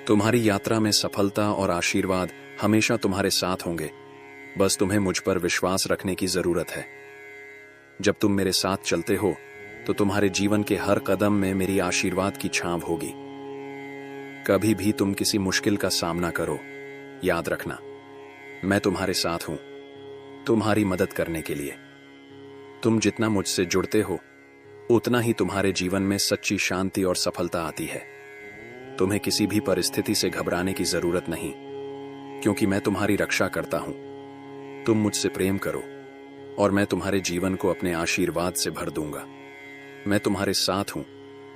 तुम्हारी यात्रा में सफलता और आशीर्वाद हमेशा तुम्हारे साथ होंगे। बस तुम्हें मुझ पर विश्वास रखने की जरूरत है। जब तुम मेरे साथ चलते हो तो तुम्हारे जीवन के हर कदम में मेरी आशीर्वाद की छांव होगी। कभी भी तुम किसी मुश्किल का सामना करो, याद रखना मैं तुम्हारे साथ हूं, तुम्हारी मदद करने के लिए। तुम जितना मुझसे जुड़ते हो उतना ही तुम्हारे जीवन में सच्ची शांति और सफलता आती है। तुम्हें किसी भी परिस्थिति से घबराने की जरूरत नहीं, क्योंकि मैं तुम्हारी रक्षा करता हूं। तुम मुझसे प्रेम करो और मैं तुम्हारे जीवन को अपने आशीर्वाद से भर दूंगा। मैं तुम्हारे साथ हूं,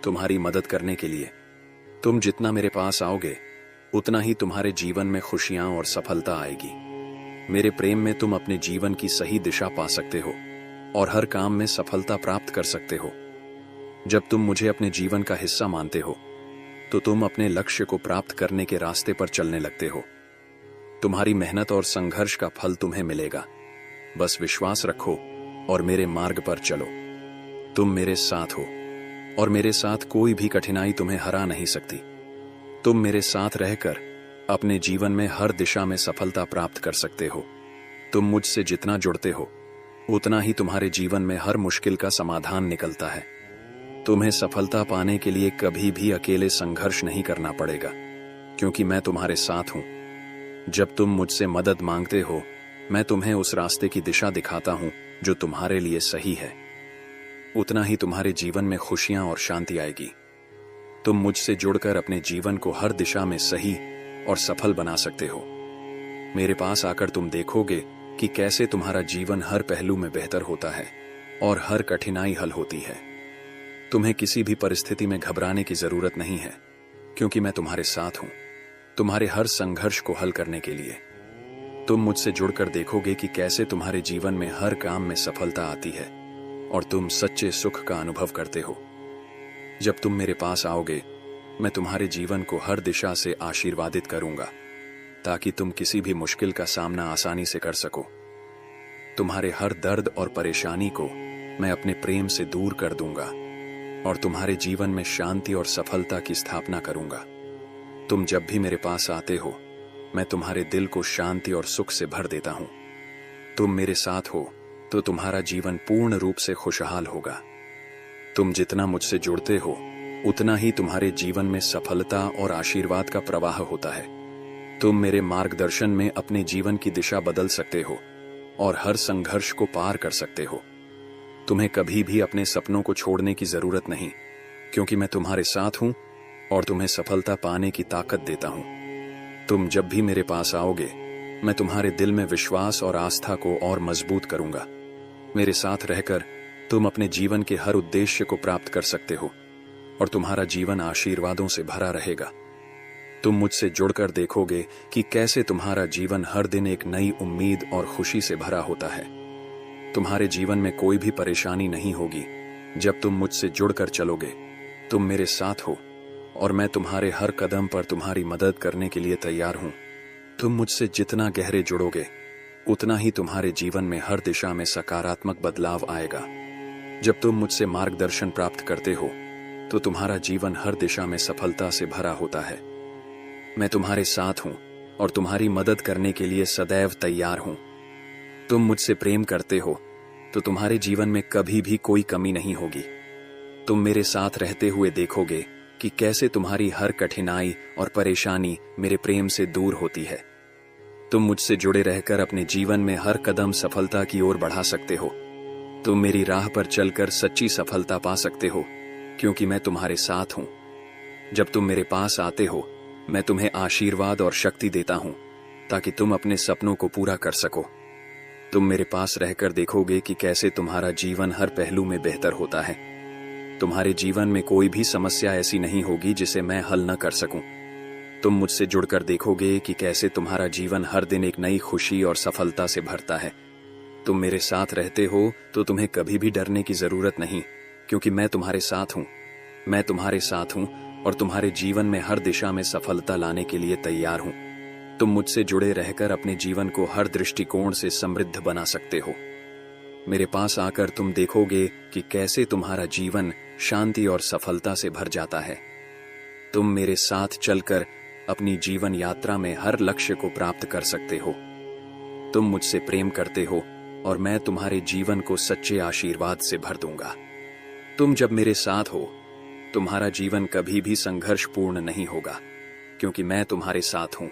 तुम्हारी मदद करने के लिए। तुम जितना मेरे पास आओगे उतना ही तुम्हारे जीवन में खुशियां और सफलता आएगी। मेरे प्रेम में तुम अपने जीवन की सही दिशा पा सकते हो और हर काम में सफलता प्राप्त कर सकते हो। जब तुम मुझे अपने जीवन का हिस्सा मानते हो तो तुम अपने लक्ष्य को प्राप्त करने के रास्ते पर चलने लगते हो। तुम्हारी मेहनत और संघर्ष का फल तुम्हें मिलेगा। बस विश्वास रखो और मेरे मार्ग पर चलो। तुम मेरे साथ हो और मेरे साथ कोई भी कठिनाई तुम्हें हरा नहीं सकती। तुम मेरे साथ रहकर अपने जीवन में हर दिशा में सफलता प्राप्त कर सकते हो। तुम मुझसे जितना जुड़ते हो उतना ही तुम्हारे जीवन में हर मुश्किल का समाधान निकलता है। तुम्हें सफलता पाने के लिए कभी भी अकेले संघर्ष नहीं करना पड़ेगा, क्योंकि मैं तुम्हारे साथ हूं। जब तुम मुझसे मदद मांगते हो मैं तुम्हें उस रास्ते की दिशा दिखाता हूं जो तुम्हारे लिए सही है। उतना ही तुम्हारे जीवन में खुशियां और शांति आएगी। तुम मुझसे जुड़कर अपने जीवन को हर दिशा में सही और सफल बना सकते हो। मेरे पास आकर तुम देखोगे कि कैसे तुम्हारा जीवन हर पहलू में बेहतर होता है और हर कठिनाई हल होती है। तुम्हें किसी भी परिस्थिति में घबराने की जरूरत नहीं है, क्योंकि मैं तुम्हारे साथ हूं, तुम्हारे हर संघर्ष को हल करने के लिए। तुम मुझसे जुड़कर देखोगे कि कैसे तुम्हारे जीवन में हर काम में सफलता आती है और तुम सच्चे सुख का अनुभव करते हो। जब तुम मेरे पास आओगे मैं तुम्हारे जीवन को हर दिशा से आशीर्वादित करूंगा, ताकि तुम किसी भी मुश्किल का सामना आसानी से कर सको। तुम्हारे हर दर्द और परेशानी को मैं अपने प्रेम से दूर कर दूंगा और तुम्हारे जीवन में शांति और सफलता की स्थापना करूंगा। तुम जब भी मेरे पास आते हो मैं तुम्हारे दिल को शांति और सुख से भर देता हूं। तुम मेरे साथ हो तो तुम्हारा जीवन पूर्ण रूप से खुशहाल होगा। तुम जितना मुझसे जुड़ते हो उतना ही तुम्हारे जीवन में सफलता और आशीर्वाद का प्रवाह होता है। तुम मेरे मार्गदर्शन में अपने जीवन की दिशा बदल सकते हो और हर संघर्ष को पार कर सकते हो। तुम्हें कभी भी अपने सपनों को छोड़ने की जरूरत नहीं, क्योंकि मैं तुम्हारे साथ हूं और तुम्हें सफलता पाने की ताकत देता हूं। तुम जब भी मेरे पास आओगे मैं तुम्हारे दिल में विश्वास और आस्था को और मजबूत करूंगा। मेरे साथ रहकर तुम अपने जीवन के हर उद्देश्य को प्राप्त कर सकते हो और तुम्हारा जीवन आशीर्वादों से भरा रहेगा। तुम मुझसे जुड़कर देखोगे कि कैसे तुम्हारा जीवन हर दिन एक नई उम्मीद और खुशी से भरा होता है। तुम्हारे जीवन में कोई भी परेशानी नहीं होगी जब तुम मुझसे जुड़कर चलोगे। तुम मेरे साथ हो और मैं तुम्हारे हर कदम पर तुम्हारी मदद करने के लिए तैयार हूं। तुम मुझसे जितना गहरे जुड़ोगे उतना ही तुम्हारे जीवन में हर दिशा में सकारात्मक बदलाव आएगा। जब तुम मुझसे मार्गदर्शन प्राप्त करते हो तो तुम्हारा जीवन हर दिशा में सफलता से भरा होता है। मैं तुम्हारे साथ हूं और तुम्हारी मदद करने के लिए सदैव तैयार हूं। तुम मुझसे प्रेम करते हो तो तुम्हारे जीवन में कभी भी कोई कमी नहीं होगी। तुम मेरे साथ रहते हुए देखोगे कि कैसे तुम्हारी हर कठिनाई और परेशानी मेरे प्रेम से दूर होती है। तुम मुझसे जुड़े रहकर अपने जीवन में हर कदम सफलता की ओर बढ़ा सकते हो। तुम मेरी राह पर चलकर सच्ची सफलता पा सकते हो, क्योंकि मैं तुम्हारे साथ हूं। जब तुम मेरे पास आते हो मैं तुम्हें आशीर्वाद और शक्ति देता हूं, ताकि तुम अपने सपनों को पूरा कर सको। तुम मेरे पास रहकर देखोगे कि कैसे तुम्हारा जीवन हर पहलू में बेहतर होता है। तुम्हारे जीवन में कोई भी समस्या ऐसी नहीं होगी जिसे मैं हल न कर सकूं। तुम मुझसे जुड़कर देखोगे कि कैसे तुम्हारा जीवन हर दिन एक नई खुशी और सफलता से भरता है। तुम मेरे साथ रहते हो तो तुम्हें कभी भी डरने की जरूरत नहीं, क्योंकि मैं तुम्हारे साथ हूं। मैं तुम्हारे साथ हूं और तुम्हारे जीवन में हर दिशा में सफलता लाने के लिए तैयार हूं। तुम मुझसे जुड़े रहकर अपने जीवन को हर दृष्टिकोण से समृद्ध बना सकते हो। मेरे पास आकर तुम देखोगे कि कैसे तुम्हारा जीवन शांति और सफलता से भर जाता है। तुम मेरे साथ चलकर अपनी जीवन यात्रा में हर लक्ष्य को प्राप्त कर सकते हो। तुम मुझसे प्रेम करते हो और मैं तुम्हारे जीवन को सच्चे आशीर्वाद से भर दूंगा। तुम जब मेरे साथ हो, तुम्हारा जीवन कभी भी संघर्षपूर्ण नहीं होगा, क्योंकि मैं तुम्हारे साथ हूं।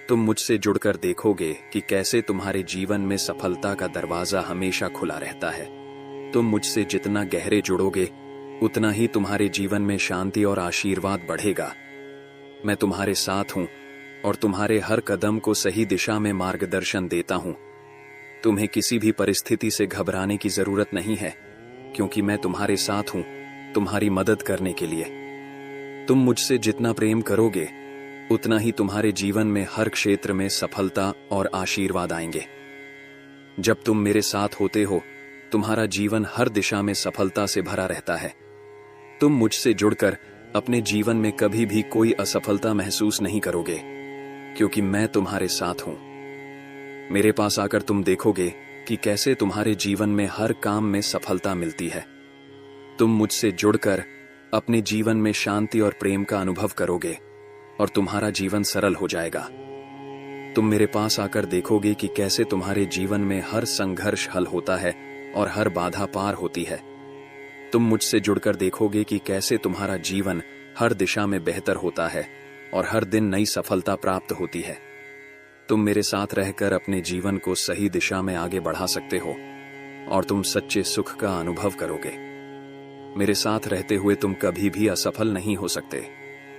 तुम मुझसे जुड़कर देखोगे कि कैसे तुम्हारे जीवन में सफलता का दरवाजा हमेशा खुला रहता है। तुम मुझसे जितना गहरे जुड़ोगे, उतना ही तुम्हारे जीवन में शांति और आशीर्वाद बढ़ेगा। मैं तुम्हारे साथ हूं और तुम्हारे हर कदम को सही दिशा में मार्गदर्शन देता हूं। तुम्हें किसी भी परिस्थिति से घबराने की जरूरत नहीं है, क्योंकि मैं तुम्हारे साथ हूं, तुम्हारी मदद करने के लिए। तुम मुझसे जितना प्रेम करोगे, उतना ही तुम्हारे जीवन में हर क्षेत्र में सफलता और आशीर्वाद आएंगे। जब तुम मेरे साथ होते हो, तुम्हारा जीवन हर दिशा में सफलता से भरा रहता है। तुम मुझसे जुड़कर अपने जीवन में कभी भी कोई असफलता महसूस नहीं करोगे, क्योंकि मैं तुम्हारे साथ हूं। मेरे पास आकर तुम देखोगे कि कैसे तुम्हारे जीवन में हर काम में सफलता मिलती है। तुम मुझसे जुड़कर अपने जीवन में शांति और प्रेम का अनुभव करोगे और तुम्हारा जीवन सरल हो जाएगा। तुम मेरे पास आकर देखोगे कि कैसे तुम्हारे जीवन में हर संघर्ष हल होता है और हर बाधा पार होती है। तुम मुझसे जुड़कर देखोगे कि कैसे तुम्हारा जीवन हर दिशा में बेहतर होता है और हर दिन नई सफलता प्राप्त होती है। तुम मेरे साथ रहकर अपने जीवन को सही दिशा में आगे बढ़ा सकते हो और तुम सच्चे सुख का अनुभव करोगे। मेरे साथ रहते हुए तुम कभी भी असफल नहीं हो सकते,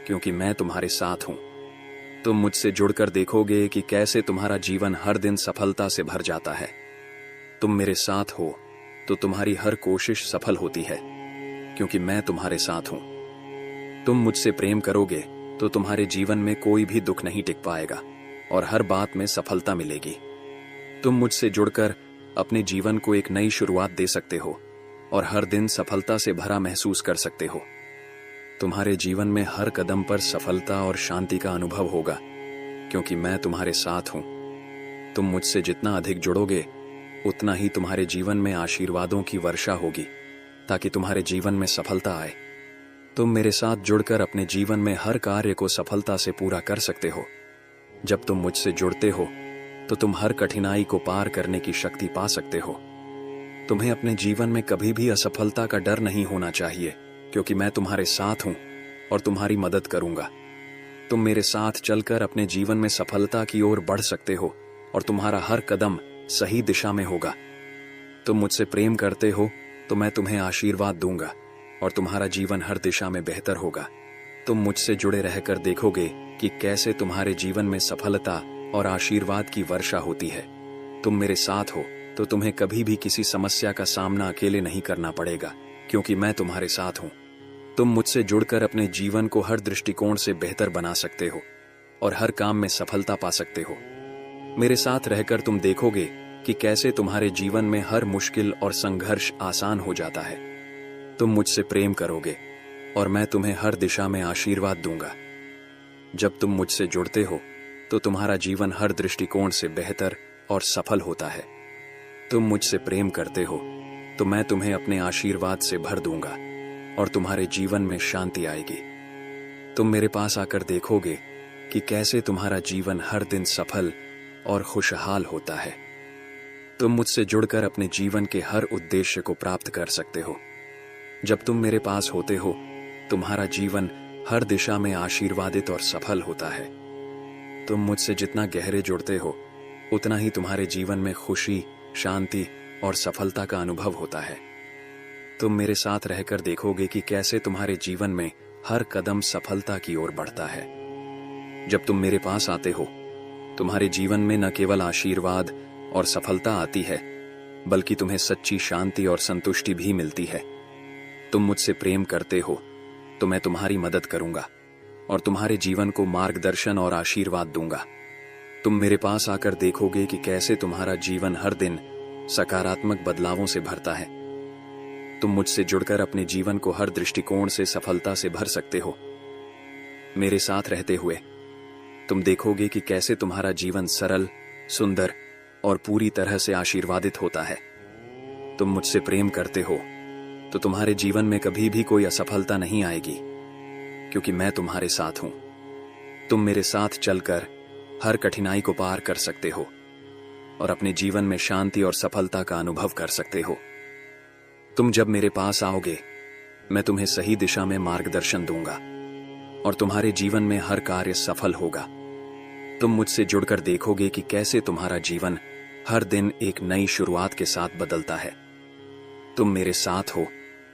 क्योंकि मैं तुम्हारे साथ हूं। तुम मुझसे जुड़कर देखोगे कि कैसे तुम्हारा जीवन हर दिन सफलता से भर जाता है। तुम मेरे साथ हो तो तुम्हारी हर कोशिश सफल होती है, क्योंकि मैं तुम्हारे साथ हूं। तुम मुझसे प्रेम करोगे तो तुम्हारे जीवन में कोई भी दुख नहीं टिक पाएगा और हर बात में सफलता मिलेगी। तुम मुझसे जुड़कर अपने जीवन को एक नई शुरुआत दे सकते हो और हर दिन सफलता से भरा महसूस कर सकते हो। तुम्हारे जीवन में हर कदम पर सफलता और शांति का अनुभव होगा, क्योंकि मैं तुम्हारे साथ हूं। तुम मुझसे जितना अधिक जुड़ोगे, उतना ही तुम्हारे जीवन में आशीर्वादों की वर्षा होगी, ताकि तुम्हारे जीवन में सफलता आए। तुम मेरे साथ जुड़कर अपने जीवन में हर कार्य को सफलता से पूरा कर सकते हो। जब तुम मुझसे जुड़ते हो, तो तुम हर कठिनाई को पार करने की शक्ति पा सकते हो। तुम्हें अपने जीवन में कभी भी असफलता का डर नहीं होना चाहिए, क्योंकि मैं तुम्हारे साथ हूं और तुम्हारी मदद करूंगा। तुम मेरे साथ चलकर अपने जीवन में सफलता की ओर बढ़ सकते हो और तुम्हारा हर कदम सही दिशा में होगा। तुम मुझसे प्रेम करते हो तो मैं तुम्हें आशीर्वाद दूंगा और तुम्हारा जीवन हर दिशा में बेहतर होगा। तुम मुझसे जुड़े रहकर देखोगे कि कैसे तुम्हारे जीवन में सफलता और आशीर्वाद की वर्षा होती है। तुम मेरे साथ हो तो तुम्हें कभी भी किसी समस्या का सामना अकेले नहीं करना पड़ेगा, क्योंकि मैं तुम्हारे साथ हूं। तुम मुझसे जुड़कर अपने जीवन को हर दृष्टिकोण से बेहतर बना सकते हो और हर काम में सफलता पा सकते हो। मेरे साथ रहकर तुम देखोगे कि कैसे तुम्हारे जीवन में हर मुश्किल और संघर्ष आसान हो जाता है। तुम मुझसे प्रेम करोगे और मैं तुम्हें हर दिशा में आशीर्वाद दूंगा। जब तुम मुझसे जुड़ते हो तो तुम्हारा जीवन हर दृष्टिकोण से बेहतर और सफल होता है। तुम मुझसे प्रेम करते हो तो मैं तुम्हें अपने आशीर्वाद से भर दूंगा और तुम्हारे जीवन में शांति आएगी। तुम मेरे पास आकर देखोगे कि कैसे तुम्हारा जीवन हर दिन सफल और खुशहाल होता है। तुम मुझसे जुड़कर अपने जीवन के हर उद्देश्य को प्राप्त कर सकते हो। जब तुम मेरे पास होते हो, तुम्हारा जीवन हर दिशा में आशीर्वादित और सफल होता है। तुम मुझसे जितना गहरे जुड़ते हो, उतना ही तुम्हारे जीवन में खुशी, शांति और सफलता का अनुभव होता है। तुम मेरे साथ रहकर देखोगे कि कैसे तुम्हारे जीवन में हर कदम सफलता की ओर बढ़ता है। जब तुम मेरे पास आते हो, तुम्हारे जीवन में न केवल आशीर्वाद और सफलता आती है, बल्कि तुम्हें सच्ची शांति और संतुष्टि भी मिलती है। तुम मुझसे प्रेम करते हो तो मैं तुम्हारी मदद करूंगा और तुम्हारे जीवन को मार्गदर्शन और आशीर्वाद दूंगा। तुम मेरे पास आकर देखोगे कि कैसे तुम्हारा जीवन हर दिन सकारात्मक बदलावों से भरता है। तुम मुझसे जुड़कर अपने जीवन को हर दृष्टिकोण से सफलता से भर सकते हो। मेरे साथ रहते हुए तुम देखोगे कि कैसे तुम्हारा जीवन सरल, सुंदर और पूरी तरह से आशीर्वादित होता है। तुम मुझसे प्रेम करते हो तो तुम्हारे जीवन में कभी भी कोई असफलता नहीं आएगी, क्योंकि मैं तुम्हारे साथ हूं। तुम मेरे साथ चलकर हर कठिनाई को पार कर सकते हो और अपने जीवन में शांति और सफलता का अनुभव कर सकते हो। तुम जब मेरे पास आओगे, मैं तुम्हें सही दिशा में मार्गदर्शन दूंगा और तुम्हारे जीवन में हर कार्य सफल होगा। तुम मुझसे जुड़कर देखोगे कि कैसे तुम्हारा जीवन हर दिन एक नई शुरुआत के साथ बदलता है। तुम मेरे साथ हो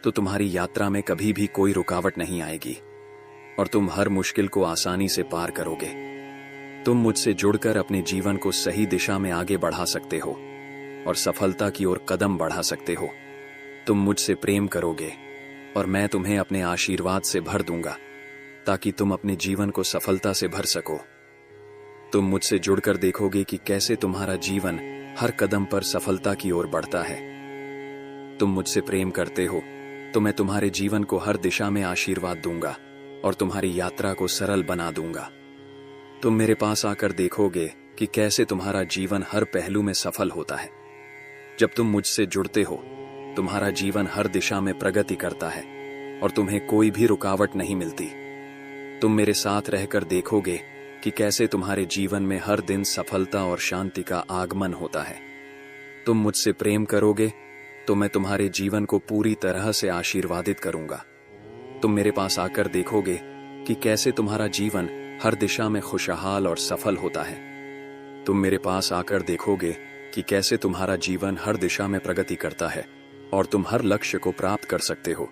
तो तुम्हारी यात्रा में कभी भी कोई रुकावट नहीं आएगी और तुम हर मुश्किल को आसानी से पार करोगे। तुम मुझसे जुड़कर अपने जीवन को सही दिशा में आगे बढ़ा सकते हो और सफलता की ओर कदम बढ़ा सकते हो। तुम मुझसे प्रेम करोगे और मैं तुम्हें अपने आशीर्वाद से भर दूंगा ताकि तुम अपने जीवन को सफलता से भर सको। तुम मुझसे जुड़कर देखोगे कि कैसे तुम्हारा जीवन हर कदम पर सफलता की ओर बढ़ता है। तुम मुझसे प्रेम करते हो तो मैं तुम्हारे जीवन को हर दिशा में आशीर्वाद दूंगा और तुम्हारी यात्रा को सरल बना दूंगा। तुम मेरे पास आकर देखोगे कि कैसे तुम्हारा जीवन हर पहलू में सफल होता है। जब तुम मुझसे जुड़ते हो, तुम्हारा जीवन हर दिशा में प्रगति करता है और तुम्हें कोई भी रुकावट नहीं मिलती। तुम मेरे साथ रहकर देखोगे कि कैसे तुम्हारे जीवन में हर दिन सफलता और शांति का आगमन होता है। तुम मुझसे प्रेम करोगे तो मैं तुम्हारे जीवन को पूरी तरह से आशीर्वादित करूंगा। तुम मेरे पास आकर देखोगे कि कैसे तुम्हारा जीवन हर दिशा में खुशहाल और सफल होता है। तुम मेरे पास आकर देखोगे कि कैसे तुम्हारा जीवन हर दिशा में प्रगति करता है और तुम हर लक्ष्य को प्राप्त कर सकते हो।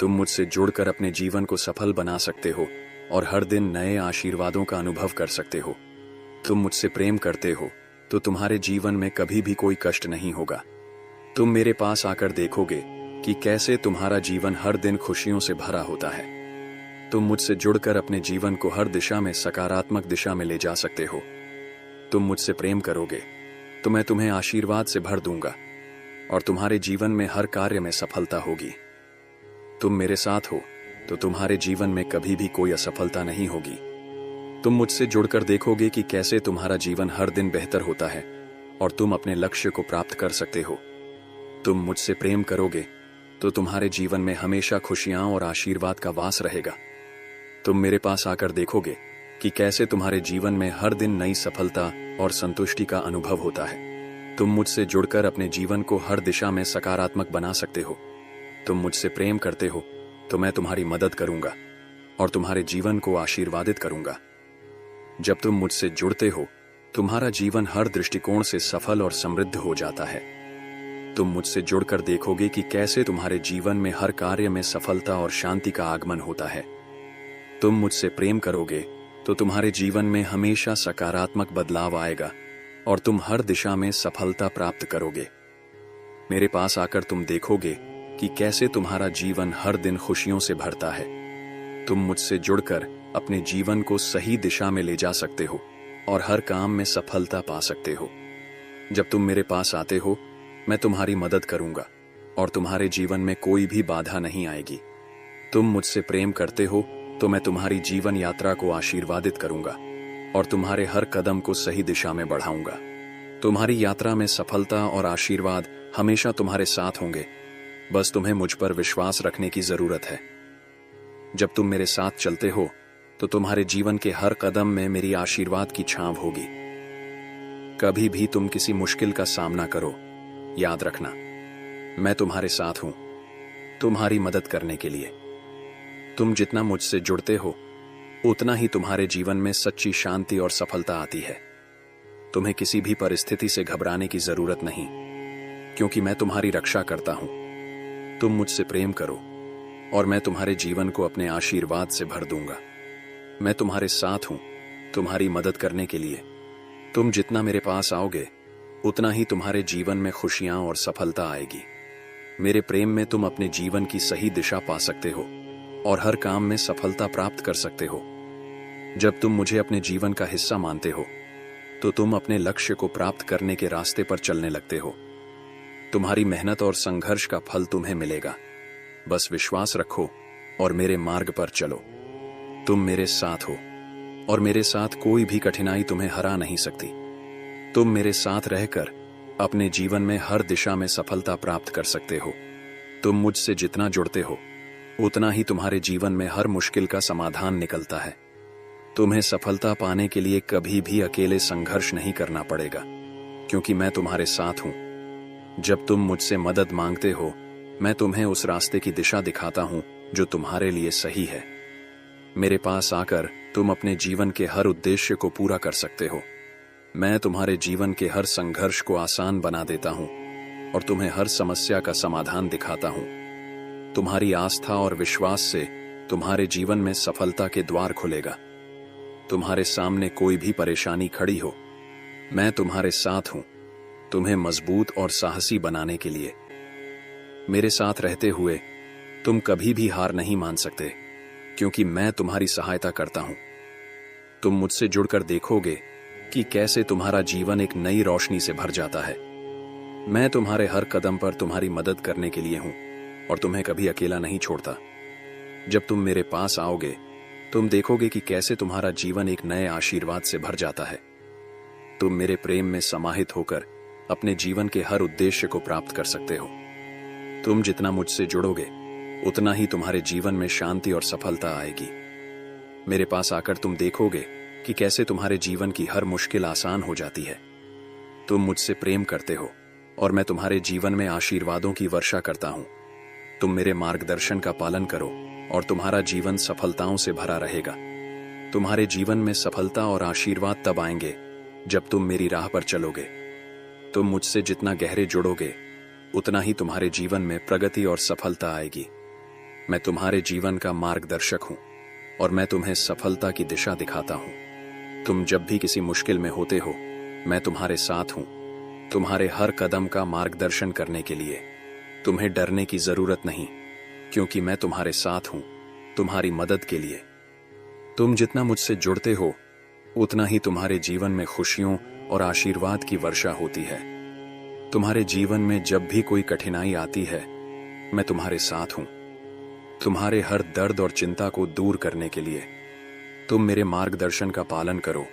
तुम मुझसे जुड़कर अपने जीवन को सफल बना सकते हो और हर दिन नए आशीर्वादों का अनुभव कर सकते हो। तुम मुझसे प्रेम करते हो तो तुम्हारे जीवन में कभी भी कोई कष्ट नहीं होगा। तुम मेरे पास आकर देखोगे कि कैसे तुम्हारा जीवन हर दिन खुशियों से भरा होता है। तुम मुझसे जुड़कर अपने जीवन को हर दिशा में सकारात्मक दिशा में ले जा सकते हो। तुम मुझसे प्रेम करोगे तो मैं तुम्हें आशीर्वाद से भर दूंगा और तुम्हारे जीवन में हर कार्य में सफलता होगी। तुम मेरे साथ हो तो तुम्हारे जीवन में कभी भी कोई असफलता नहीं होगी। तुम मुझसे जुड़कर देखोगे कि कैसे तुम्हारा जीवन हर दिन बेहतर होता है और तुम अपने लक्ष्य को प्राप्त कर सकते हो। तुम मुझसे प्रेम करोगे तो तुम्हारे जीवन में हमेशा खुशियां और आशीर्वाद का वास रहेगा। तुम मेरे पास आकर देखोगे कि कैसे तुम्हारे जीवन में हर दिन नई सफलता और संतुष्टि का अनुभव होता है। तुम मुझसे जुड़कर अपने जीवन को हर दिशा में सकारात्मक बना सकते हो। तुम मुझसे प्रेम करते हो तो मैं तुम्हारी मदद करूंगा और तुम्हारे जीवन को आशीर्वादित करूंगा। जब तुम मुझसे जुड़ते हो, तुम्हारा जीवन हर दृष्टिकोण से सफल और समृद्ध हो जाता है। तुम मुझसे जुड़कर देखोगे कि कैसे तुम्हारे जीवन में हर कार्य में सफलता और शांति का आगमन होता है। तुम मुझसे प्रेम करोगे तो तुम्हारे जीवन में हमेशा सकारात्मक बदलाव आएगा और तुम हर दिशा में सफलता प्राप्त करोगे। मेरे पास आकर तुम देखोगे कि कैसे तुम्हारा जीवन हर दिन खुशियों से भरता है। तुम मुझसे जुड़कर अपने जीवन को सही दिशा में ले जा सकते हो और हर काम में सफलता पा सकते हो। जब तुम मेरे पास आते हो, मैं तुम्हारी मदद करूंगा और तुम्हारे जीवन में कोई भी बाधा नहीं आएगी। तुम मुझसे प्रेम करते हो तो मैं तुम्हारी जीवन यात्रा को आशीर्वादित करूंगा और तुम्हारे हर कदम को सही दिशा में बढ़ाऊंगा। तुम्हारी यात्रा में सफलता और आशीर्वाद हमेशा तुम्हारे साथ होंगे। बस तुम्हें मुझ पर विश्वास रखने की जरूरत है। जब तुम मेरे साथ चलते हो तो तुम्हारे जीवन के हर कदम में मेरी आशीर्वाद की छांव होगी। कभी भी तुम किसी मुश्किल का सामना करो, याद रखना मैं तुम्हारे साथ हूं, तुम्हारी मदद करने के लिए। तुम जितना मुझसे जुड़ते हो, उतना ही तुम्हारे जीवन में सच्ची शांति और सफलता आती है। तुम्हें किसी भी परिस्थिति से घबराने की जरूरत नहीं, क्योंकि मैं तुम्हारी रक्षा करता हूं। तुम मुझसे प्रेम करो और मैं तुम्हारे जीवन को अपने आशीर्वाद से भर दूंगा। मैं तुम्हारे साथ हूं, तुम्हारी मदद करने के लिए। तुम जितना मेरे पास आओगे, उतना ही तुम्हारे जीवन में खुशियां और सफलता आएगी। मेरे प्रेम में तुम अपने जीवन की सही दिशा पा सकते हो और हर काम में सफलता प्राप्त कर सकते हो। जब तुम मुझे अपने जीवन का हिस्सा मानते हो, तो तुम अपने लक्ष्य को प्राप्त करने के रास्ते पर चलने लगते हो। तुम्हारी मेहनत और संघर्ष का फल तुम्हें मिलेगा। बस विश्वास रखो और मेरे मार्ग पर चलो। तुम मेरे साथ हो और मेरे साथ कोई भी कठिनाई तुम्हें हरा नहीं सकती। तुम मेरे साथ रहकर अपने जीवन में हर दिशा में सफलता प्राप्त कर सकते हो। तुम मुझसे जितना जुड़ते हो, उतना ही तुम्हारे जीवन में हर मुश्किल का समाधान निकलता है। तुम्हें सफलता पाने के लिए कभी भी अकेले संघर्ष नहीं करना पड़ेगा, क्योंकि मैं तुम्हारे साथ हूं। जब तुम मुझसे मदद मांगते हो, मैं तुम्हें उस रास्ते की दिशा दिखाता हूं जो तुम्हारे लिए सही है। मेरे पास आकर तुम अपने जीवन के हर उद्देश्य को पूरा कर सकते हो। मैं तुम्हारे जीवन के हर संघर्ष को आसान बना देता हूं और तुम्हें हर समस्या का समाधान दिखाता हूं। तुम्हारी आस्था और विश्वास से तुम्हारे जीवन में सफलता के द्वार खुलेगा। तुम्हारे सामने कोई भी परेशानी खड़ी हो, मैं तुम्हारे साथ हूं, तुम्हें मजबूत और साहसी बनाने के लिए। मेरे साथ रहते हुए तुम कभी भी हार नहीं मान सकते, क्योंकि मैं तुम्हारी सहायता करता हूं। तुम मुझसे जुड़कर देखोगे कि कैसे तुम्हारा जीवन एक नई रोशनी से भर जाता है। मैं तुम्हारे हर कदम पर तुम्हारी मदद करने के लिए हूं और तुम्हें कभी अकेला नहीं छोड़ता। जब तुम मेरे पास आओगे, तुम देखोगे कि कैसे तुम्हारा जीवन एक नए आशीर्वाद से भर जाता है। तुम मेरे प्रेम में समाहित होकर अपने जीवन के हर उद्देश्य को प्राप्त कर सकते हो। तुम जितना मुझसे जुड़ोगे, उतना ही तुम्हारे जीवन में शांति और सफलता आएगी। मेरे पास आकर तुम देखोगे कि कैसे तुम्हारे जीवन की हर मुश्किल आसान हो जाती है। तुम मुझसे प्रेम करते हो और मैं तुम्हारे जीवन में आशीर्वादों की वर्षा करता हूं। तुम मेरे मार्गदर्शन का पालन करो और तुम्हारा जीवन सफलताओं से भरा रहेगा। तुम्हारे जीवन में सफलता और आशीर्वाद तब आएंगे जब तुम मेरी राह पर चलोगे। तुम मुझसे जितना गहरे जुड़ोगे, उतना ही तुम्हारे जीवन में प्रगति और सफलता आएगी। मैं तुम्हारे जीवन का मार्गदर्शक हूं और मैं तुम्हें सफलता की दिशा दिखाता हूं। तुम जब भी किसी मुश्किल में होते हो, मैं तुम्हारे साथ हूं, तुम्हारे हर कदम का मार्गदर्शन करने के लिए। तुम्हें डरने की जरूरत नहीं, क्योंकि मैं तुम्हारे साथ हूं, तुम्हारी मदद के लिए। तुम जितना मुझसे जुड़ते हो, उतना ही तुम्हारे जीवन में खुशियों और आशीर्वाद की वर्षा होती है। तुम्हारे जीवन में जब भी कोई कठिनाई आती है, मैं तुम्हारे साथ हूं, तुम्हारे हर दर्द और चिंता को दूर करने के लिए। तुम मेरे मार्गदर्शन का पालन करो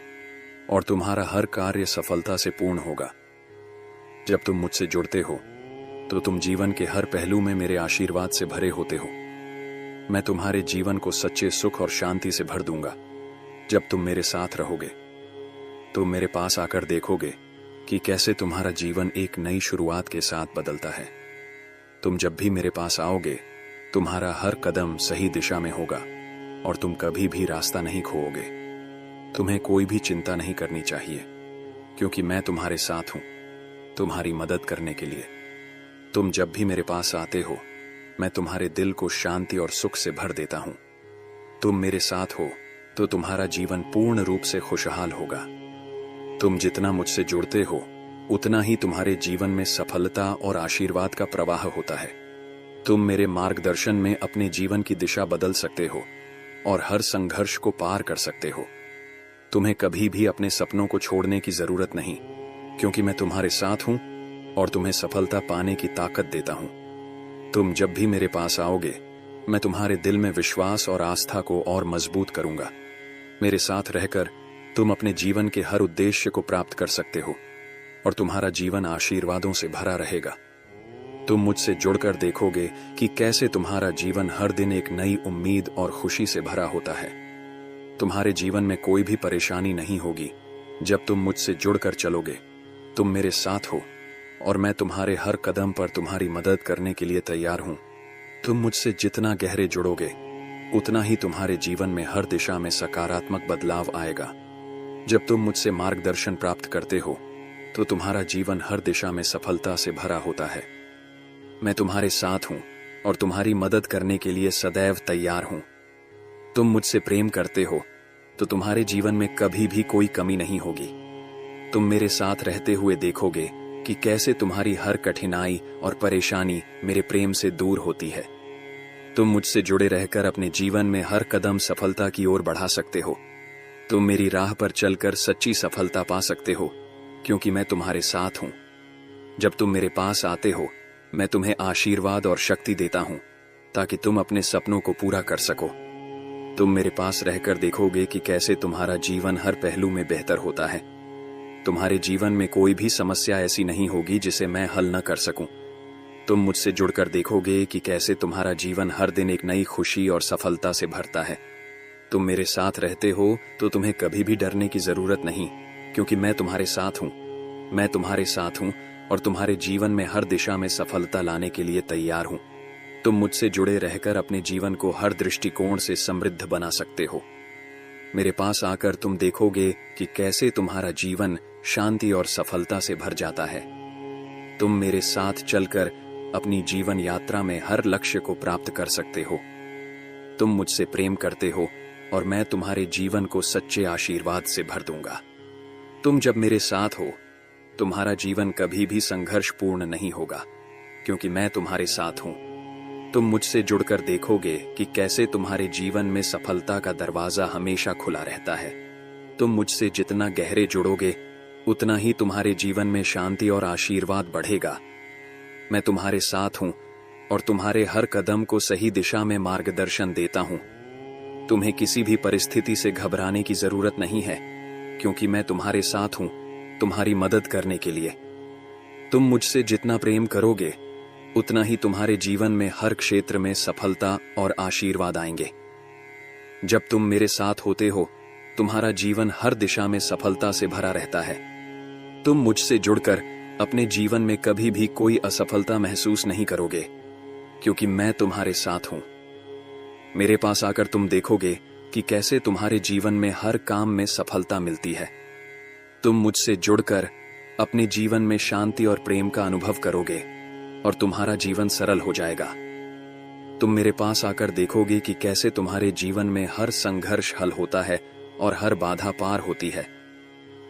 और तुम्हारा हर कार्य सफलता से पूर्ण होगा। जब तुम मुझसे जुड़ते हो, तो तुम जीवन के हर पहलू में मेरे आशीर्वाद से भरे होते हो। मैं तुम्हारे जीवन को सच्चे सुख और शांति से भर दूंगा। जब तुम मेरे साथ रहोगे, तुम मेरे पास आकर देखोगे कि कैसे तुम्हारा जीवन एक नई शुरुआत के साथ बदलता है। तुम जब भी मेरे पास आओगे, तुम्हारा हर कदम सही दिशा में होगा और तुम कभी भी रास्ता नहीं खोओगे। तुम्हें कोई भी चिंता नहीं करनी चाहिए, क्योंकि मैं तुम्हारे साथ हूं, तुम्हारी मदद करने के लिए। तुम जब भी मेरे पास आते हो, मैं तुम्हारे दिल को शांति और सुख से भर देता हूं। तुम मेरे साथ हो तो तुम्हारा जीवन पूर्ण रूप से खुशहाल होगा। तुम जितना मुझसे जुड़ते हो, उतना ही तुम्हारे जीवन में सफलता और आशीर्वाद का प्रवाह होता है। तुम मेरे मार्गदर्शन में अपने जीवन की दिशा बदल सकते हो और हर संघर्ष को पार कर सकते हो। तुम्हें कभी भी अपने सपनों को छोड़ने की जरूरत नहीं, क्योंकि मैं तुम्हारे साथ हूं और तुम्हें सफलता पाने की ताकत देता हूं। तुम जब भी मेरे पास आओगे, मैं तुम्हारे दिल में विश्वास और आस्था को और मजबूत करूंगा। मेरे साथ रहकर तुम अपने जीवन के हर उद्देश्य को प्राप्त कर सकते हो और तुम्हारा जीवन आशीर्वादों से भरा रहेगा। तुम मुझसे जुड़कर देखोगे कि कैसे तुम्हारा जीवन हर दिन एक नई उम्मीद और खुशी से भरा होता है। तुम्हारे जीवन में कोई भी परेशानी नहीं होगी जब तुम मुझसे जुड़कर चलोगे। तुम मेरे साथ हो और मैं तुम्हारे हर कदम पर तुम्हारी मदद करने के लिए तैयार हूं। तुम मुझसे जितना गहरे जुड़ोगे, उतना ही तुम्हारे जीवन में हर दिशा में सकारात्मक बदलाव आएगा। जब तुम मुझसे मार्गदर्शन प्राप्त करते हो, तो तुम्हारा जीवन हर दिशा में सफलता से भरा होता है। मैं तुम्हारे साथ हूं और तुम्हारी मदद करने के लिए सदैव तैयार हूं। तुम मुझसे प्रेम करते हो तो तुम्हारे जीवन में कभी भी कोई कमी नहीं होगी। तुम मेरे साथ रहते हुए देखोगे कि कैसे तुम्हारी हर कठिनाई और परेशानी मेरे प्रेम से दूर होती है। तुम मुझसे जुड़े रहकर अपने जीवन में हर कदम सफलता की ओर बढ़ा सकते हो। तुम मेरी राह पर चलकर सच्ची सफलता पा सकते हो, क्योंकि मैं तुम्हारे साथ हूं। जब तुम मेरे पास आते हो, मैं तुम्हें आशीर्वाद और शक्ति देता हूं, ताकि तुम अपने सपनों को पूरा कर सको। तुम मेरे पास रहकर देखोगे कि कैसे तुम्हारा जीवन हर पहलू में बेहतर होता है। तुम्हारे जीवन में कोई भी समस्या ऐसी नहीं होगी जिसे मैं हल न कर सकूं। तुम मुझसे जुड़कर देखोगे कि कैसे तुम्हारा जीवन हर दिन एक नई खुशी और सफलता से भरता है। तुम मेरे साथ रहते हो तो तुम्हें कभी भी डरने की जरूरत नहीं, क्योंकि मैं तुम्हारे साथ हूं। मैं तुम्हारे साथ हूं और तुम्हारे जीवन में हर दिशा में सफलता लाने के लिए तैयार हूं। तुम मुझसे जुड़े रहकर अपने जीवन को हर दृष्टिकोण से समृद्ध बना सकते हो। मेरे पास आकर तुम देखोगे कि कैसे तुम्हारा जीवन शांति और सफलता से भर जाता है। तुम मेरे साथ चलकर अपनी जीवन यात्रा में हर लक्ष्य को प्राप्त कर सकते हो। तुम मुझसे प्रेम करते हो और मैं तुम्हारे जीवन को सच्चे आशीर्वाद से भर दूंगा। तुम जब मेरे साथ हो, तुम्हारा जीवन कभी भी संघर्षपूर्ण नहीं होगा, क्योंकि मैं तुम्हारे साथ हूं। तुम मुझसे जुड़कर देखोगे कि कैसे तुम्हारे जीवन में सफलता का दरवाजा हमेशा खुला रहता है। तुम मुझसे जितना गहरे जुड़ोगे, उतना ही तुम्हारे जीवन में शांति और आशीर्वाद बढ़ेगा। मैं तुम्हारे साथ हूं और तुम्हारे हर कदम को सही दिशा में मार्गदर्शन देता हूं। तुम्हें किसी भी परिस्थिति से घबराने की जरूरत नहीं है, क्योंकि मैं तुम्हारे साथ हूं, तुम्हारी मदद करने के लिए। तुम मुझसे जितना प्रेम करोगे, उतना ही तुम्हारे जीवन में हर क्षेत्र में सफलता और आशीर्वाद आएंगे। जब तुम मेरे साथ होते हो, तुम्हारा जीवन हर दिशा में सफलता से भरा रहता है। तुम मुझसे जुड़कर अपने जीवन में कभी भी कोई असफलता महसूस नहीं करोगे, क्योंकि मैं तुम्हारे साथ हूं। मेरे पास आकर तुम देखोगे कि कैसे तुम्हारे जीवन में हर काम में सफलता मिलती है। तुम मुझसे जुड़कर अपने जीवन में शांति और प्रेम का अनुभव करोगे और तुम्हारा जीवन सरल हो जाएगा। तुम मेरे पास आकर देखोगे कि कैसे तुम्हारे जीवन में हर संघर्ष हल होता है और हर बाधा पार होती है।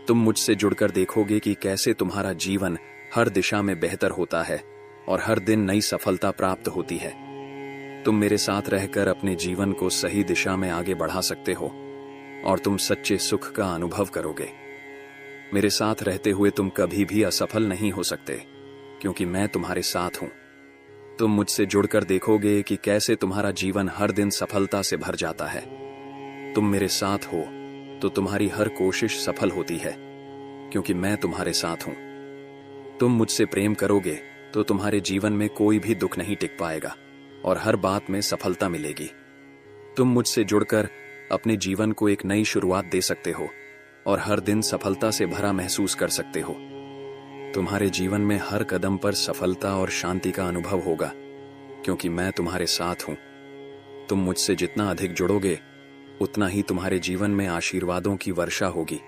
तुम मुझसे जुड़कर देखोगे कि कैसे तुम्हारा जीवन हर दिशा में बेहतर होता है और हर दिन नई सफलता प्राप्त होती है। तुम मेरे साथ रहकर अपने जीवन को सही दिशा में आगे बढ़ा सकते हो और तुम सच्चे सुख का अनुभव करोगे। मेरे साथ रहते हुए तुम कभी भी असफल नहीं हो सकते, क्योंकि मैं तुम्हारे साथ हूं। तुम मुझसे जुड़कर देखोगे कि कैसे तुम्हारा जीवन हर दिन सफलता से भर जाता है। तुम मेरे साथ हो तो तुम्हारी हर कोशिश सफल होती है, क्योंकि मैं तुम्हारे साथ हूं। तुम मुझसे प्रेम करोगे तो तुम्हारे जीवन में कोई भी दुख नहीं टिक पाएगा और हर बात में सफलता मिलेगी। तुम मुझसे जुड़कर अपने जीवन को एक नई शुरुआत दे सकते हो और हर दिन सफलता से भरा महसूस कर सकते हो। तुम्हारे जीवन में हर कदम पर सफलता और शांति का अनुभव होगा, क्योंकि मैं तुम्हारे साथ हूं। तुम मुझसे जितना अधिक जुड़ोगे, उतना ही तुम्हारे जीवन में आशीर्वादों की वर्षा होगी।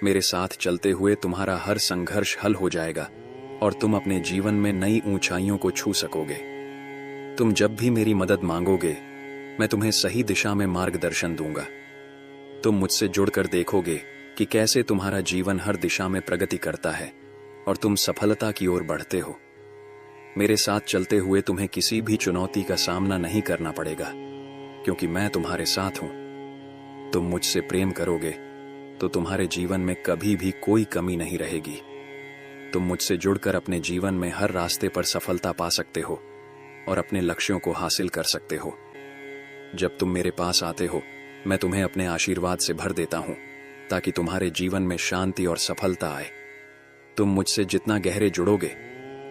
मेरे साथ चलते हुए तुम्हारा हर संघर्ष हल हो जाएगा और तुम अपने जीवन में नई ऊंचाइयों को छू सकोगे। तुम जब भी मेरी मदद मांगोगे, मैं तुम्हें सही दिशा में मार्गदर्शन दूंगा। तुम मुझसे जुड़कर देखोगे कि कैसे तुम्हारा जीवन हर दिशा में प्रगति करता है और तुम सफलता की ओर बढ़ते हो। मेरे साथ चलते हुए तुम्हें किसी भी चुनौती का सामना नहीं करना पड़ेगा, क्योंकि मैं तुम्हारे साथ हूं। तुम मुझसे प्रेम करोगे तो तुम्हारे जीवन में कभी भी कोई कमी नहीं रहेगी। तुम मुझसे जुड़कर अपने जीवन में हर रास्ते पर सफलता पा सकते हो और अपने लक्ष्यों को हासिल कर सकते हो। जब तुम मेरे पास आते हो, मैं तुम्हें अपने आशीर्वाद से भर देता हूं, ताकि तुम्हारे जीवन में शांति और सफलता आए। तुम मुझसे जितना गहरे जुड़ोगे,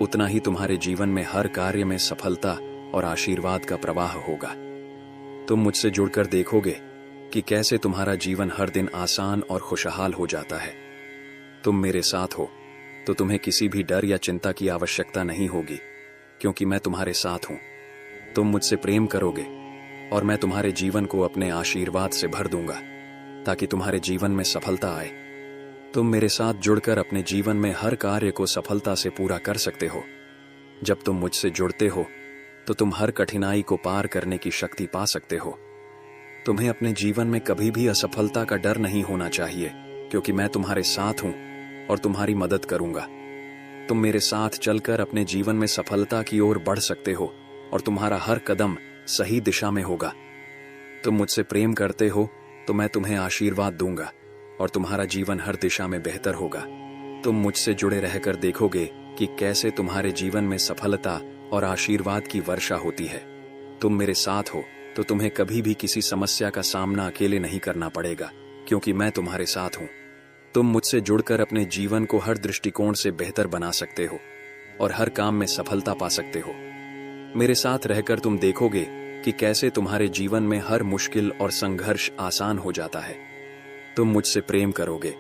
उतना ही तुम्हारे जीवन में हर कार्य में सफलता और आशीर्वाद का प्रवाह होगा। तुम मुझसे जुड़कर देखोगे कि कैसे तुम्हारा जीवन हर दिन आसान और खुशहाल हो जाता है। तुम मेरे साथ हो तो तुम्हें किसी भी डर या चिंता की आवश्यकता नहीं होगी, क्योंकि मैं तुम्हारे साथ हूं। तुम मुझसे प्रेम करोगे और मैं तुम्हारे जीवन को अपने आशीर्वाद से भर दूंगा, ताकि तुम्हारे जीवन में सफलता आए। तुम मेरे साथ जुड़कर अपने जीवन में हर कार्य को सफलता से पूरा कर सकते हो। जब तुम मुझसे जुड़ते हो तो तुम हर कठिनाई को पार करने की शक्ति पा सकते हो। तुम्हें अपने जीवन में कभी भी असफलता का डर नहीं होना चाहिए, क्योंकि मैं तुम्हारे साथ हूं और तुम्हारी मदद करूंगा। तुम मेरे साथ चलकर अपने जीवन में सफलता की ओर बढ़ सकते हो और तुम्हारा हर कदम सही दिशा में होगा। तुम मुझसे प्रेम करते हो तो मैं तुम्हें आशीर्वाद दूंगा और तुम्हारा जीवन हर दिशा में बेहतर होगा। तुम मुझसे जुड़े रहकर देखोगे कि कैसे तुम्हारे जीवन में सफलता और आशीर्वाद की वर्षा होती है। तुम मेरे साथ हो तो तुम्हें कभी भी किसी समस्या का सामना अकेले नहीं करना पड़ेगा, क्योंकि मैं तुम्हारे साथ हूं। तुम मुझसे जुड़कर अपने जीवन को हर दृष्टिकोण से बेहतर बना सकते हो और हर काम में सफलता पा सकते हो। मेरे साथ रहकर तुम देखोगे कि कैसे तुम्हारे जीवन में हर मुश्किल और संघर्ष आसान हो जाता है। तुम मुझसे प्रेम करोगे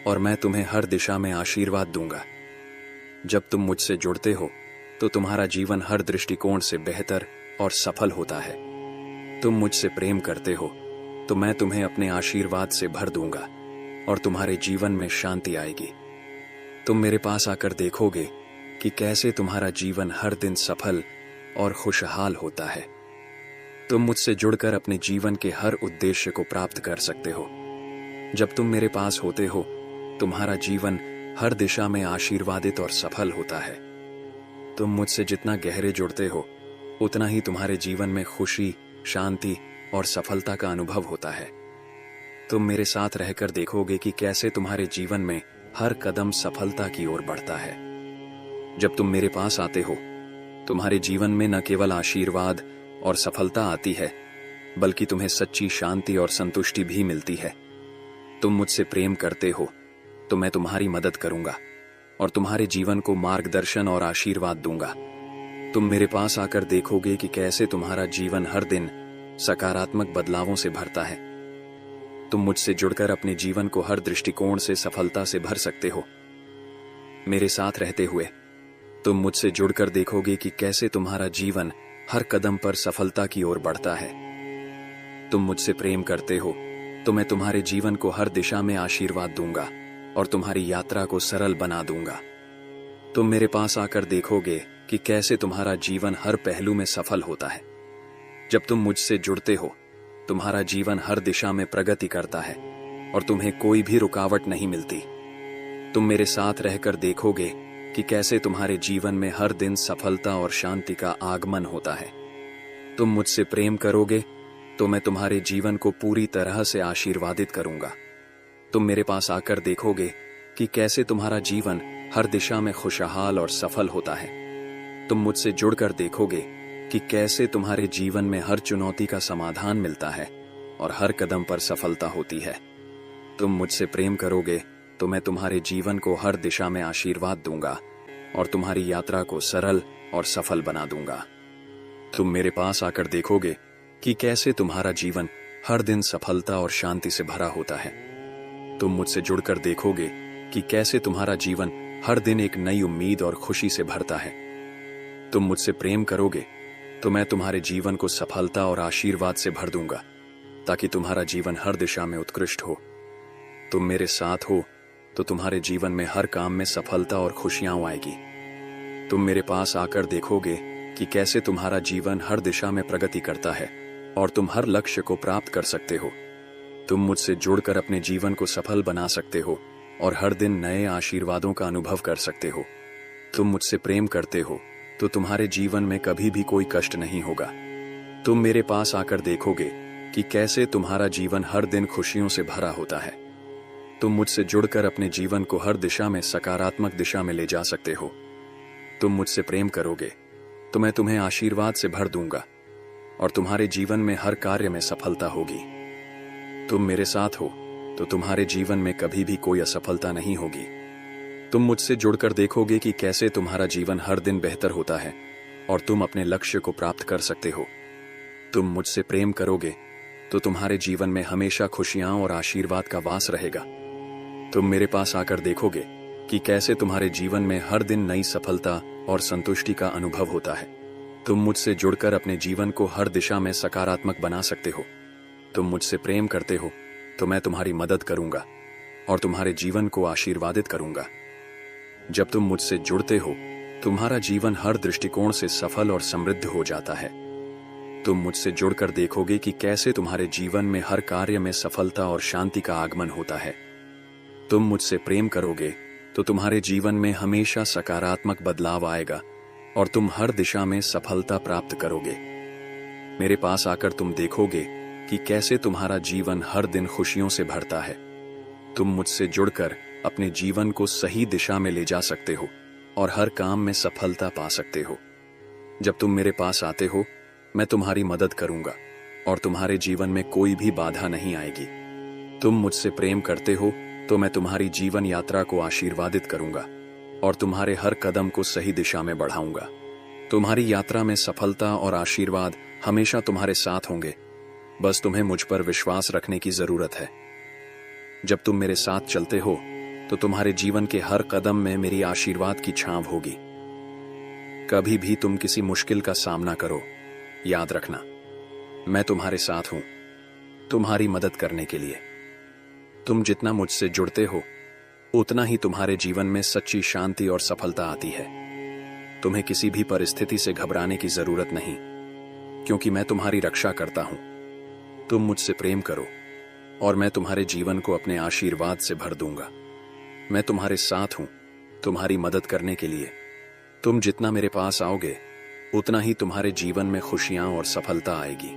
और मैं तुम्हें हर दिशा में आशीर्वाद दूंगा। जब तुम मुझसे जुड़ते हो तो तुम्हारा जीवन हर दृष्टिकोण से बेहतर और सफल होता है। तुम मुझसे प्रेम करते हो तो मैं तुम्हें अपने आशीर्वाद से भर दूंगा और तुम्हारे जीवन में शांति आएगी। तुम मेरे पास आकर देखोगे कि कैसे तुम्हारा जीवन हर दिन सफल और खुशहाल होता है। तुम मुझसे जुड़कर अपने जीवन के हर उद्देश्य को प्राप्त कर सकते हो। जब तुम मेरे पास होते हो, तुम्हारा जीवन हर दिशा में आशीर्वादित और सफल होता है। तुम मुझसे जितना गहरे जुड़ते हो, उतना ही तुम्हारे जीवन में खुशी, शांति और सफलता का अनुभव होता है। तुम मेरे साथ रहकर देखोगे कि कैसे तुम्हारे जीवन में हर कदम सफलता की ओर बढ़ता है। जब तुम मेरे पास आते हो, तुम्हारे जीवन में न केवल आशीर्वाद और सफलता आती है, बल्कि तुम्हें सच्ची शांति और संतुष्टि भी मिलती है। तुम मुझसे प्रेम करते हो तो मैं तुम्हारी मदद करूंगा और तुम्हारे जीवन को मार्गदर्शन और आशीर्वाद दूंगा। तुम मेरे पास आकर देखोगे कि कैसे तुम्हारा जीवन हर दिन सकारात्मक बदलावों से भरता है। तुम मुझसे जुड़कर अपने जीवन को हर दृष्टिकोण से सफलता से भर सकते हो। मेरे साथ रहते हुए तुम मुझसे जुड़कर देखोगे कि कैसे तुम्हारा जीवन हर कदम पर सफलता की ओर बढ़ता है। तुम मुझसे प्रेम करते हो तो मैं तुम्हारे जीवन को हर दिशा में आशीर्वाद दूंगा और तुम्हारी यात्रा को सरल बना दूंगा। तुम मेरे पास आकर देखोगे कि कैसे तुम्हारा जीवन हर पहलू में सफल होता है। जब तुम मुझसे जुड़ते हो, तुम्हारा जीवन हर दिशा में प्रगति करता है और तुम्हें कोई भी रुकावट नहीं मिलती। तुम मेरे साथ रहकर देखोगे कि कैसे तुम्हारे जीवन में हर दिन सफलता और शांति का आगमन होता है। तुम मुझसे प्रेम करोगे तो मैं तुम्हारे जीवन को पूरी तरह से आशीर्वादित करूंगा। तुम मेरे पास आकर देखोगे कि कैसे तुम्हारा जीवन हर दिशा में खुशहाल और सफल होता है। तुम मुझसे जुड़कर देखोगे कि कैसे तुम्हारे जीवन में हर चुनौती का समाधान मिलता है और हर कदम पर सफलता होती है। तुम मुझसे प्रेम करोगे तो मैं तुम्हारे जीवन को हर दिशा में आशीर्वाद दूंगा और तुम्हारी यात्रा को सरल और सफल बना दूंगा। तुम मेरे पास आकर देखोगे कि कैसे तुम्हारा जीवन हर दिन सफलता और शांति से भरा होता है। तुम मुझसे जुड़कर देखोगे कि कैसे तुम्हारा जीवन हर दिन एक नई उम्मीद और खुशी से भरता है। तुम मुझसे प्रेम करोगे तो मैं तुम्हारे जीवन को सफलता और आशीर्वाद से भर दूंगा, ताकि तुम्हारा जीवन हर दिशा में उत्कृष्ट हो। तुम मेरे साथ हो तो तुम्हारे जीवन में हर काम में सफलता और खुशियां आएगी। तुम मेरे पास आकर देखोगे कि कैसे तुम्हारा जीवन हर दिशा में प्रगति करता है और तुम हर लक्ष्य को प्राप्त कर सकते हो। तुम मुझसे जुड़कर अपने जीवन को सफल बना सकते हो और हर दिन नए आशीर्वादों का अनुभव कर सकते हो। तुम मुझसे प्रेम करते हो तो तुम्हारे जीवन में कभी भी कोई कष्ट नहीं होगा। तुम मेरे पास आकर देखोगे कि कैसे तुम्हारा जीवन हर दिन खुशियों से भरा होता है। तुम मुझसे जुड़कर अपने जीवन को हर दिशा में सकारात्मक दिशा में ले जा सकते हो। तुम मुझसे प्रेम करोगे तो मैं तुम्हें आशीर्वाद से भर दूंगा और तुम्हारे जीवन में हर कार्य में सफलता होगी। तुम मेरे साथ हो तो तुम्हारे जीवन में कभी भी कोई असफलता नहीं होगी। तुम मुझसे जुड़कर देखोगे कि कैसे तुम्हारा जीवन हर दिन बेहतर होता है और तुम अपने लक्ष्य को प्राप्त कर सकते हो। तुम मुझसे प्रेम करोगे तो तुम्हारे जीवन में हमेशा खुशियां और आशीर्वाद का वास रहेगा। तुम मेरे पास आकर देखोगे कि कैसे तुम्हारे जीवन में हर दिन नई सफलता और संतुष्टि का अनुभव होता है। तुम मुझसे जुड़कर अपने जीवन को हर दिशा में सकारात्मक बना सकते हो। तुम मुझसे प्रेम करते हो तो मैं तुम्हारी मदद करूंगा और तुम्हारे जीवन को आशीर्वादित करूंगा। जब तुम मुझसे जुड़ते हो, तुम्हारा जीवन हर दृष्टिकोण से सफल और समृद्ध हो जाता है। तुम मुझसे जुड़कर देखोगे कि कैसे तुम्हारे जीवन में हर कार्य में सफलता और शांति का आगमन होता है। तुम मुझसे प्रेम करोगे तो तुम्हारे जीवन में हमेशा सकारात्मक बदलाव आएगा और तुम हर दिशा में सफलता प्राप्त करोगे। मेरे पास आकर तुम देखोगे कि कैसे तुम्हारा जीवन हर दिन खुशियों से भरता है। तुम मुझसे जुड़कर अपने जीवन को सही दिशा में ले जा सकते हो और हर काम में सफलता पा सकते हो। जब तुम मेरे पास आते हो, मैं तुम्हारी मदद करूंगा और तुम्हारे जीवन में कोई भी बाधा नहीं आएगी। तुम मुझसे प्रेम करते हो तो मैं तुम्हारी जीवन यात्रा को आशीर्वादित करूंगा और तुम्हारे हर कदम को सही दिशा में बढ़ाऊंगा। तुम्हारी यात्रा में सफलता और आशीर्वाद हमेशा तुम्हारे साथ होंगे। बस तुम्हें मुझ पर विश्वास रखने की जरूरत है। जब तुम मेरे साथ चलते हो तो तुम्हारे जीवन के हर कदम में मेरी आशीर्वाद की छांव होगी। कभी भी तुम किसी मुश्किल का सामना करो, याद रखना मैं तुम्हारे साथ हूं, तुम्हारी मदद करने के लिए। तुम जितना मुझसे जुड़ते हो उतना ही तुम्हारे जीवन में सच्ची शांति और सफलता आती है। तुम्हें किसी भी परिस्थिति से घबराने की जरूरत नहीं, क्योंकि मैं तुम्हारी रक्षा करता हूं। तुम मुझसे प्रेम करो और मैं तुम्हारे जीवन को अपने आशीर्वाद से भर दूंगा। मैं तुम्हारे साथ हूं, तुम्हारी मदद करने के लिए। तुम जितना मेरे पास आओगे उतना ही तुम्हारे जीवन में खुशियां और सफलता आएगी।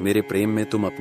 मेरे प्रेम में तुम अपनी